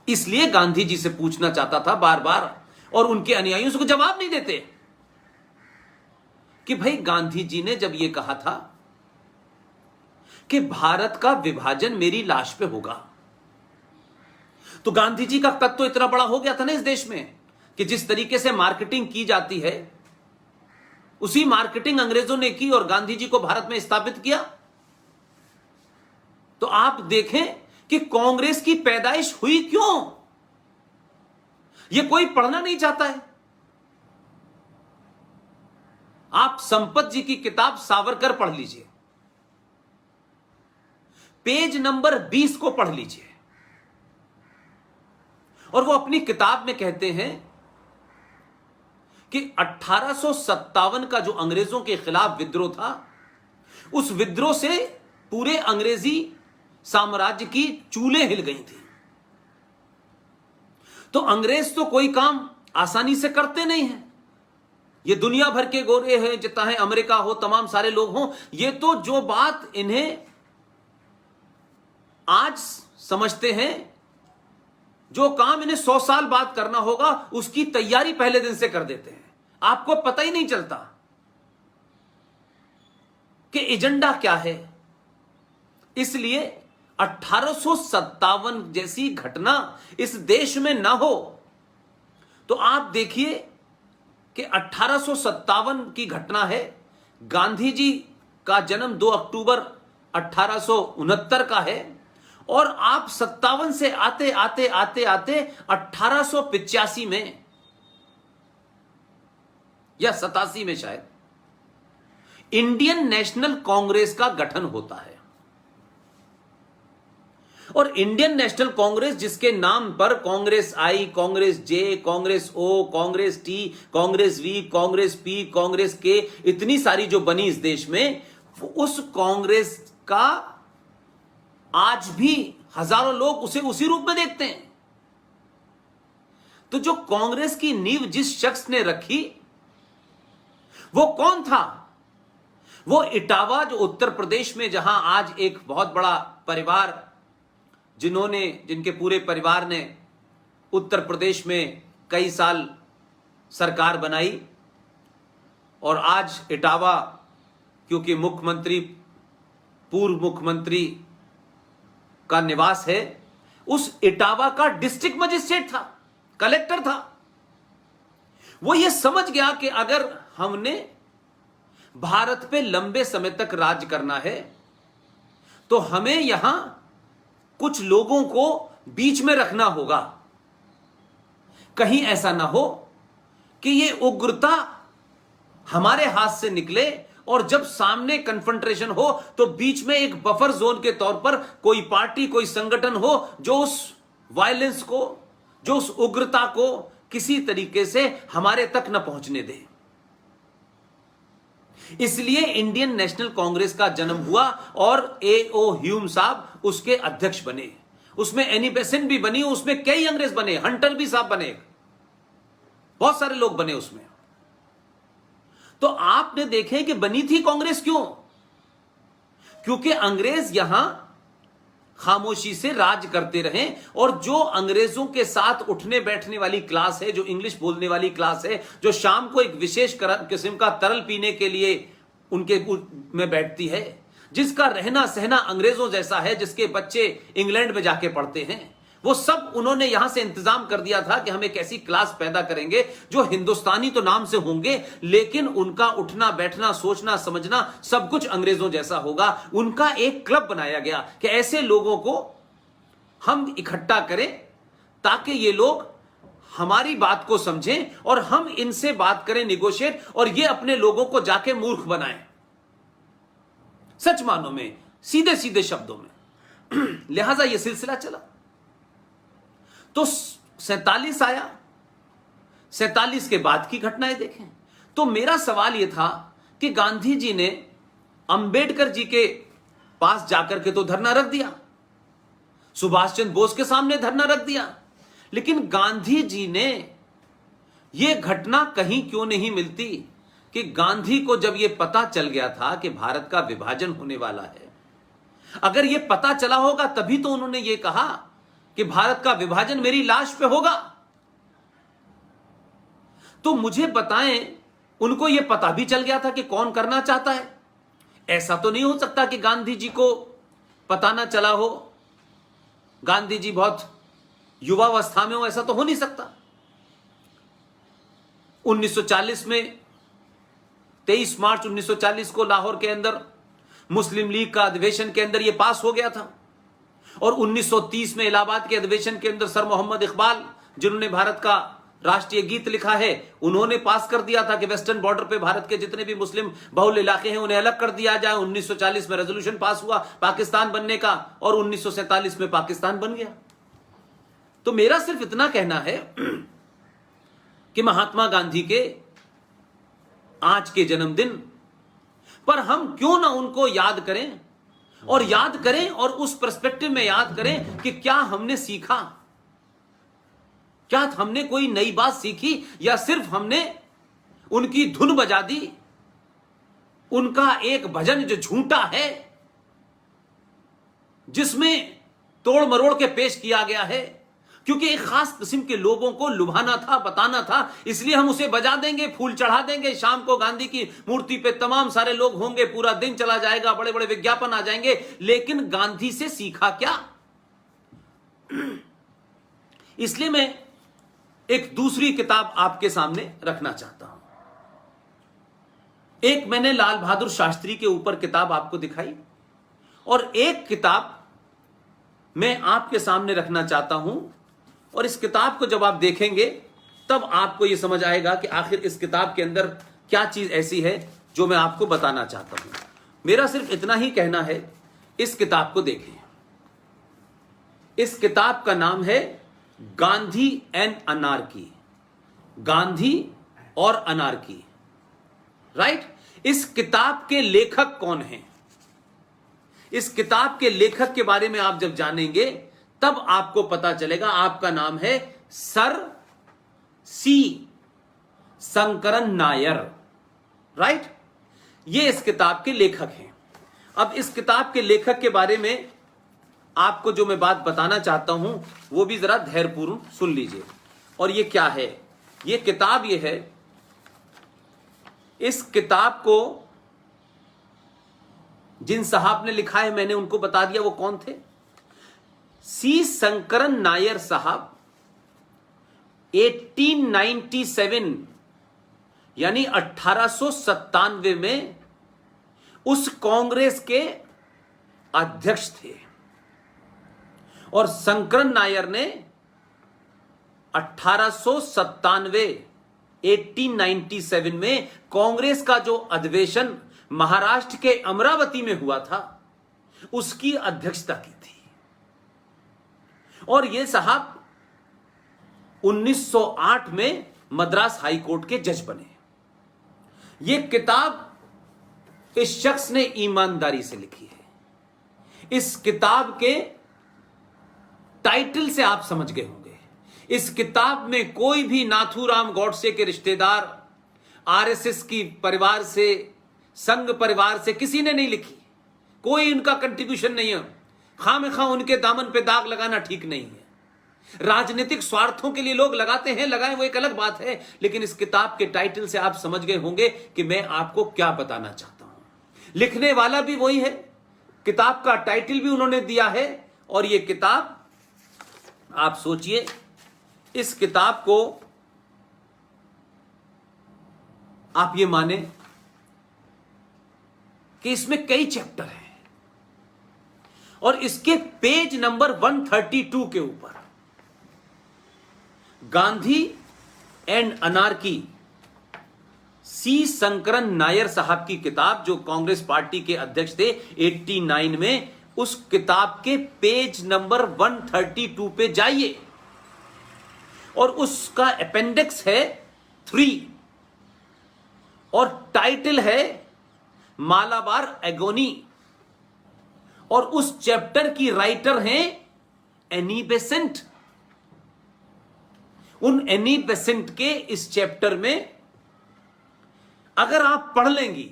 इसलिए गांधी जी से पूछना चाहता था बार बार, और उनके अनुयायियों उसको जवाब नहीं देते कि भाई गांधी जी ने जब यह कहा था कि भारत का विभाजन मेरी लाश पे होगा, तो गांधी जी का कद तो इतना बड़ा हो गया था ना इस देश में कि जिस तरीके से मार्केटिंग की जाती है उसी मार्केटिंग अंग्रेजों ने की और गांधी जी को भारत में स्थापित किया। तो आप देखें कि कांग्रेस की पैदाइश हुई क्यों, यह कोई पढ़ना नहीं चाहता है। आप संपत जी की किताब सावरकर पढ़ लीजिए, पेज नंबर 20 को पढ़ लीजिए, और वो अपनी किताब में कहते हैं कि 1857 का जो अंग्रेजों के खिलाफ विद्रोह था, उस विद्रोह से पूरे अंग्रेजी साम्राज्य की चूलें हिल गई थी। तो अंग्रेज तो कोई काम आसानी से करते नहीं हैं, ये दुनिया भर के गोरे हैं, चाहे अमेरिका हो, तमाम सारे लोग हों, ये तो जो बात इन्हें आज समझते हैं, जो काम इन्हें 100 साल बाद करना होगा, उसकी तैयारी पहले दिन से कर देते हैं। आपको पता ही नहीं चलता कि एजेंडा क्या है। इसलिए 1857 जैसी घटना इस देश में ना हो। तो आप देखिए कि 1857 की घटना है, गांधी जी का जन्म 2 अक्टूबर 1869 का है, और आप 57 से आते आते आते आते 1885 में या 87 में शायद इंडियन नेशनल कांग्रेस का गठन होता है। और इंडियन नेशनल कांग्रेस, जिसके नाम पर Congress I, Congress J, Congress O, Congress T, Congress V, Congress P, Congress K, इतनी सारी जो बनी इस देश में, उस कांग्रेस का आज भी हजारों लोग उसे उसी रूप में देखते हैं। तो जो कांग्रेस की नींव जिस शख्स ने रखी वो कौन था? वो इटावा, जो उत्तर प्रदेश में, जहां आज एक बहुत बड़ा परिवार, जिनके पूरे परिवार ने उत्तर प्रदेश में कई साल सरकार बनाई, और आज इटावा क्योंकि पूर्व मुख्यमंत्री का निवास है, उस इटावा का डिस्ट्रिक्ट मजिस्ट्रेट था, कलेक्टर था। वो ये समझ गया कि अगर हमने भारत पे लंबे समय तक राज करना है तो हमें यहां कुछ लोगों को बीच में रखना होगा। कहीं ऐसा ना हो कि ये उग्रता हमारे हाथ से निकले और जब सामने कन्फ्रंटेशन हो तो बीच में एक बफर जोन के तौर पर कोई पार्टी, कोई संगठन हो जो उस वायलेंस को, जो उस उग्रता को किसी तरीके से हमारे तक न पहुंचने दे। इसलिए इंडियन नेशनल कांग्रेस का जन्म हुआ और A.O. ह्यूम साहब उसके अध्यक्ष बने। उसमें एनी बेसेंट भी बनी, उसमें कई अंग्रेज बने, हंटर भी साहब बने, बहुत सारे लोग बने उसमें। तो आपने देखे कि बनी थी कांग्रेस क्यों? क्योंकि अंग्रेज यहां खामोशी से राज करते रहे, और जो अंग्रेजों के साथ उठने बैठने वाली क्लास है, जो इंग्लिश बोलने वाली क्लास है, जो शाम को एक विशेष किस्म का तरल पीने के लिए उनके में बैठती है, जिसका रहना सहना अंग्रेजों जैसा है, जिसके बच्चे इंग्लैंड में जाके पढ़ते हैं, वो सब उन्होंने यहां से इंतजाम कर दिया था कि हम एक ऐसी क्लास पैदा करेंगे जो हिंदुस्तानी तो नाम से होंगे, लेकिन उनका उठना बैठना, सोचना समझना सब कुछ अंग्रेजों जैसा होगा। उनका एक क्लब बनाया गया कि ऐसे लोगों को हम इकट्ठा करें ताकि ये लोग हमारी बात को समझें और हम इनसे बात करें, निगोशिएट, और ये अपने लोगों को जाके मूर्ख बनाएं, सच मानो में, सीधे सीधे शब्दों में। लिहाजा यह सिलसिला चला। तो 47 आया, 47 के बाद की घटनाएं देखें तो मेरा सवाल यह था कि गांधी जी ने अंबेडकर जी के पास जाकर के तो धरना रख दिया, सुभाष चंद्र बोस के सामने धरना रख दिया, लेकिन गांधी जी ने यह घटना कहीं क्यों नहीं मिलती कि गांधी को जब यह पता चल गया था कि भारत का विभाजन होने वाला है, अगर यह पता चला होगा तभी तो उन्होंने यह कहा कि भारत का विभाजन मेरी लाश पे होगा। तो मुझे बताएं, उनको यह पता भी चल गया था कि कौन करना चाहता है? ऐसा तो नहीं हो सकता कि गांधी जी को पता ना चला हो, गांधी जी बहुत युवावस्था में हो, ऐसा तो हो नहीं सकता। 1940 में 23 मार्च 1940 को लाहौर के अंदर मुस्लिम लीग का अधिवेशन के अंदर यह पास हो गया था, और 1930 में इलाहाबाद के अधिवेशन के अंदर सर मोहम्मद इकबाल, जिन्होंने भारत का राष्ट्रीय गीत लिखा है, उन्होंने पास कर दिया था कि वेस्टर्न बॉर्डर पे भारत के जितने भी मुस्लिम बहुल इलाके हैं उन्हें अलग कर दिया जाए। 1940 में रेजोल्यूशन पास हुआ पाकिस्तान बनने का, और 1947 में पाकिस्तान बन गया। तो मेरा सिर्फ इतना कहना है कि महात्मा गांधी के आज के जन्मदिन पर हम क्यों ना उनको याद करें, और याद करें और उस पर्सपेक्टिव में याद करें कि क्या हमने सीखा, क्या हमने कोई नई बात सीखी, या सिर्फ हमने उनकी धुन बजा दी, उनका एक भजन जो झूठा है, जिसमें तोड़ मरोड़ के पेश किया गया है, क्योंकि एक खास किस्म के लोगों को लुभाना था, बताना था, इसलिए हम उसे बजा देंगे, फूल चढ़ा देंगे, शाम को गांधी की मूर्ति पे तमाम सारे लोग होंगे, पूरा दिन चला जाएगा, बड़े बड़े विज्ञापन आ जाएंगे। लेकिन गांधी से सीखा क्या? इसलिए मैं एक दूसरी किताब आपके सामने रखना चाहता हूं। एक मैंने लाल बहादुर शास्त्री के ऊपर किताब आपको दिखाई, और एक किताब मैं आपके सामने रखना चाहता हूं, और इस किताब को जब आप देखेंगे तब आपको यह समझ आएगा कि आखिर इस किताब के अंदर क्या चीज ऐसी है जो मैं आपको बताना चाहता हूं। मेरा सिर्फ इतना ही कहना है, इस किताब को देखें। इस किताब का नाम है गांधी एंड अनार्की, गांधी और अनार्की, राइट। इस किताब के लेखक कौन हैं? इस किताब के लेखक के बारे में आप जब जानेंगे तब आपको पता चलेगा। आपका नाम है सर सी शंकरन नायर, राइट। ये इस किताब के लेखक हैं। अब इस किताब के लेखक के बारे में आपको जो मैं बात बताना चाहता हूं वो भी जरा धैर्यपूर्ण सुन लीजिए। और ये क्या है? ये किताब ये है, इस किताब को जिन साहब ने लिखा है मैंने उनको बता दिया, वो कौन थे। सी शंकरन नायर साहब 1897 यानी 1897 में उस कांग्रेस के अध्यक्ष थे, और शंकरन नायर ने 1897 में कांग्रेस का जो अधिवेशन महाराष्ट्र के अमरावती में हुआ था उसकी अध्यक्षता की थी। और ये साहब 1908 में मद्रास हाई कोर्ट के जज बने। ये किताब इस शख्स ने ईमानदारी से लिखी है। इस किताब के टाइटल से आप समझ गए होंगे, इस किताब में कोई भी नाथूराम गॉडसे के रिश्तेदार, आरएसएस की परिवार से, संघ परिवार से किसी ने नहीं लिखी। कोई इनका कंट्रीब्यूशन नहीं है। खामखा उनके दामन पे दाग लगाना ठीक नहीं है। राजनीतिक स्वार्थों के लिए लोग लगाते हैं, लगाएं, वो एक अलग बात है। लेकिन इस किताब के टाइटल से आप समझ गए होंगे कि मैं आपको क्या बताना चाहता हूं। लिखने वाला भी वही है, किताब का टाइटल भी उन्होंने दिया है। और ये किताब आप सोचिए, इस किताब को आप ये माने कि इसमें कई चैप्टर हैं, और इसके पेज नंबर 132 के ऊपर गांधी एंड अनार्की, सी शंकरन नायर साहब की किताब, जो कांग्रेस पार्टी के अध्यक्ष थे 89 में, उस किताब के पेज नंबर 132 पे जाइए, और उसका अपेंडिक्स है 3, और टाइटल है मालाबार एगोनी, और उस चैप्टर की राइटर हैं एनी बेसेंट। उन एनी बेसेंट के इस चैप्टर में अगर आप पढ़ लेंगी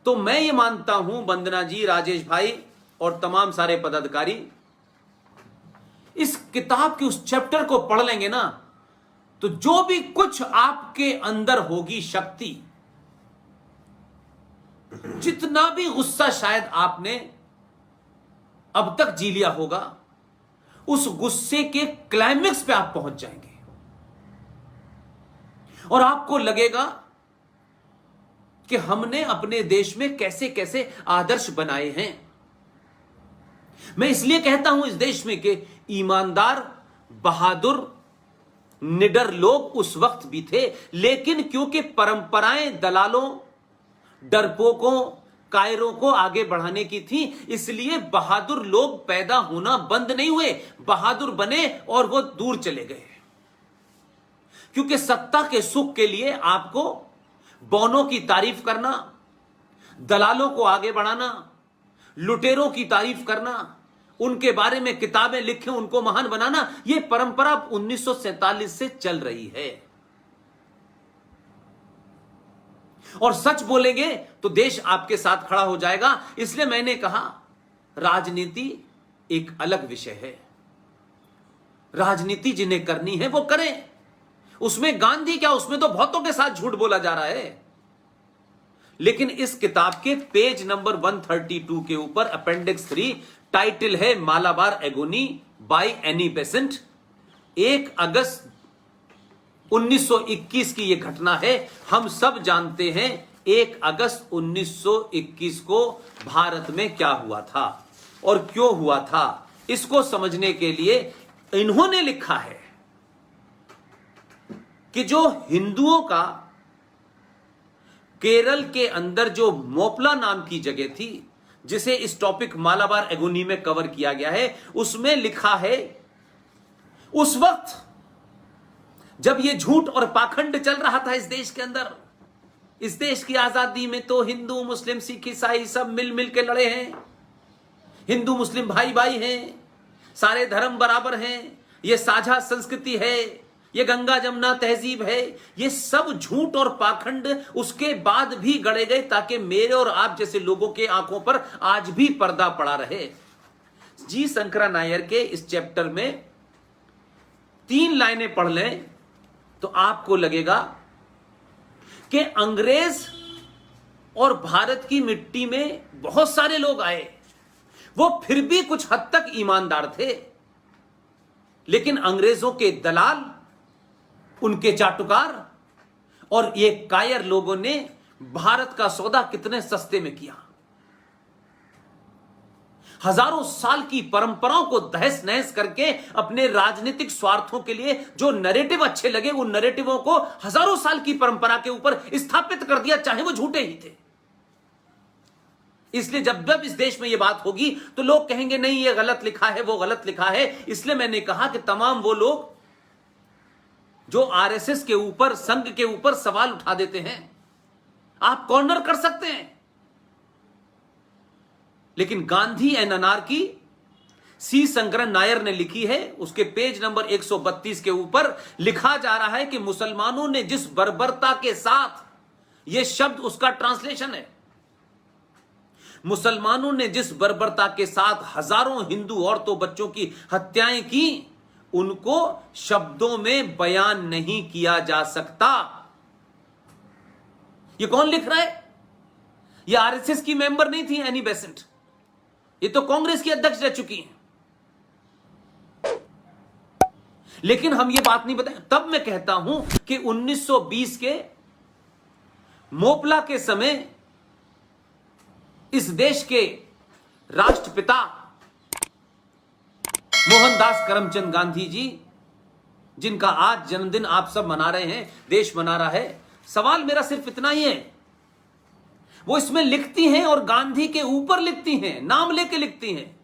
तो मैं ये मानता हूं, वंदना जी, राजेश भाई और तमाम सारे पदाधिकारी, इस किताब के उस चैप्टर को पढ़ लेंगे ना, तो जो भी कुछ आपके अंदर होगी शक्ति, जितना भी गुस्सा शायद आपने अब तक जी लिया होगा, उस गुस्से के क्लाइमेक्स पे आप पहुंच जाएंगे और आपको लगेगा कि हमने अपने देश में कैसे कैसे आदर्श बनाए हैं। मैं इसलिए कहता हूं इस देश में कि ईमानदार, बहादुर, निडर लोग उस वक्त भी थे, लेकिन क्योंकि परंपराएं दलालों, डरपोकों, कायरों को आगे बढ़ाने की थी, इसलिए बहादुर लोग पैदा होना बंद नहीं हुए, बहादुर बने और वो दूर चले गए। क्योंकि सत्ता के सुख के लिए आपको बौनों की तारीफ करना, दलालों को आगे बढ़ाना, लुटेरों की तारीफ करना, उनके बारे में किताबें लिखें, उनको महान बनाना, यह परंपरा 1947 से चल रही है। और सच बोलेंगे तो देश आपके साथ खड़ा हो जाएगा। इसलिए मैंने कहा राजनीति एक अलग विषय है, राजनीति जिन्हें करनी है वो करें। उसमें गांधी क्या, उसमें तो बहुतों के साथ झूठ बोला जा रहा है। लेकिन इस किताब के पेज नंबर 132 के ऊपर अपेंडिक्स 3 टाइटल है Malabar agony by Annie Besant. 1 अगस्त 1921 की यह घटना है। हम सब जानते हैं 1 अगस्त 1921 को भारत में क्या हुआ था और क्यों हुआ था। इसको समझने के लिए इन्होंने लिखा है कि जो हिंदुओं का केरल के अंदर जो मोपला नाम की जगह थी, जिसे इस टॉपिक मालाबार एगोनी में कवर किया गया है, उसमें लिखा है उस वक्त जब यह झूठ और पाखंड चल रहा था इस देश के अंदर, इस देश की आजादी में तो हिंदू, मुस्लिम, सिख, ईसाई सब मिल मिल के लड़े हैं। हिंदू मुस्लिम भाई भाई हैं, सारे धर्म बराबर हैं, यह साझा संस्कृति है, ये गंगा जमुना तहजीब है। ये सब झूठ और पाखंड उसके बाद भी गढ़े गए ताकि मेरे और आप जैसे लोगों के आंखों पर आज भी पर्दा पड़ा रहे। जी शंकरा नायर के इस चैप्टर में 3 लाइनें पढ़ लें तो आपको लगेगा कि अंग्रेज और भारत की मिट्टी में बहुत सारे लोग आए, वो फिर भी कुछ हद तक ईमानदार थे, लेकिन अंग्रेजों के दलाल, उनके चाटुकार और ये कायर लोगों ने भारत का सौदा कितने सस्ते में किया। हजारों साल की परंपराओं को तहस नहस करके अपने राजनीतिक स्वार्थों के लिए जो नैरेटिव अच्छे लगे, उन नैरेटिवों को हजारों साल की परंपरा के ऊपर स्थापित कर दिया, चाहे वो झूठे ही थे। इसलिए जब जब इस देश में यह बात होगी तो लोग कहेंगे नहीं ये गलत लिखा है, वो गलत लिखा है। इसलिए मैंने कहा कि तमाम वो लोग जो आरएसएस के ऊपर, संघ के ऊपर सवाल उठा देते हैं, आप कॉर्नर कर सकते हैं, लेकिन गांधी एंड अनार्की सी शंकरन नायर ने लिखी है। उसके पेज नंबर 132 के ऊपर लिखा जा रहा है कि मुसलमानों ने जिस बर्बरता के साथ, यह शब्द उसका ट्रांसलेशन है, मुसलमानों ने जिस बर्बरता के साथ हजारों हिंदू औरतों, बच्चों की हत्याएं की, उनको शब्दों में बयान नहीं किया जा सकता। ये कौन लिख रहा है? ये आरएसएस की मेंबर नहीं थी एनी बेसेंट, ये तो कांग्रेस की अध्यक्ष रह चुकी हैं। लेकिन हम ये बात नहीं बताएं। तब मैं कहता हूं कि 1920 के मोपला के समय इस देश के राष्ट्रपिता मोहनदास करमचंद गांधी जी, जिनका आज जन्मदिन आप सब मना रहे हैं, देश मना रहा है, सवाल मेरा सिर्फ इतना ही है, वो इसमें लिखती हैं और गांधी के ऊपर लिखती हैं, नाम लेके लिखती हैं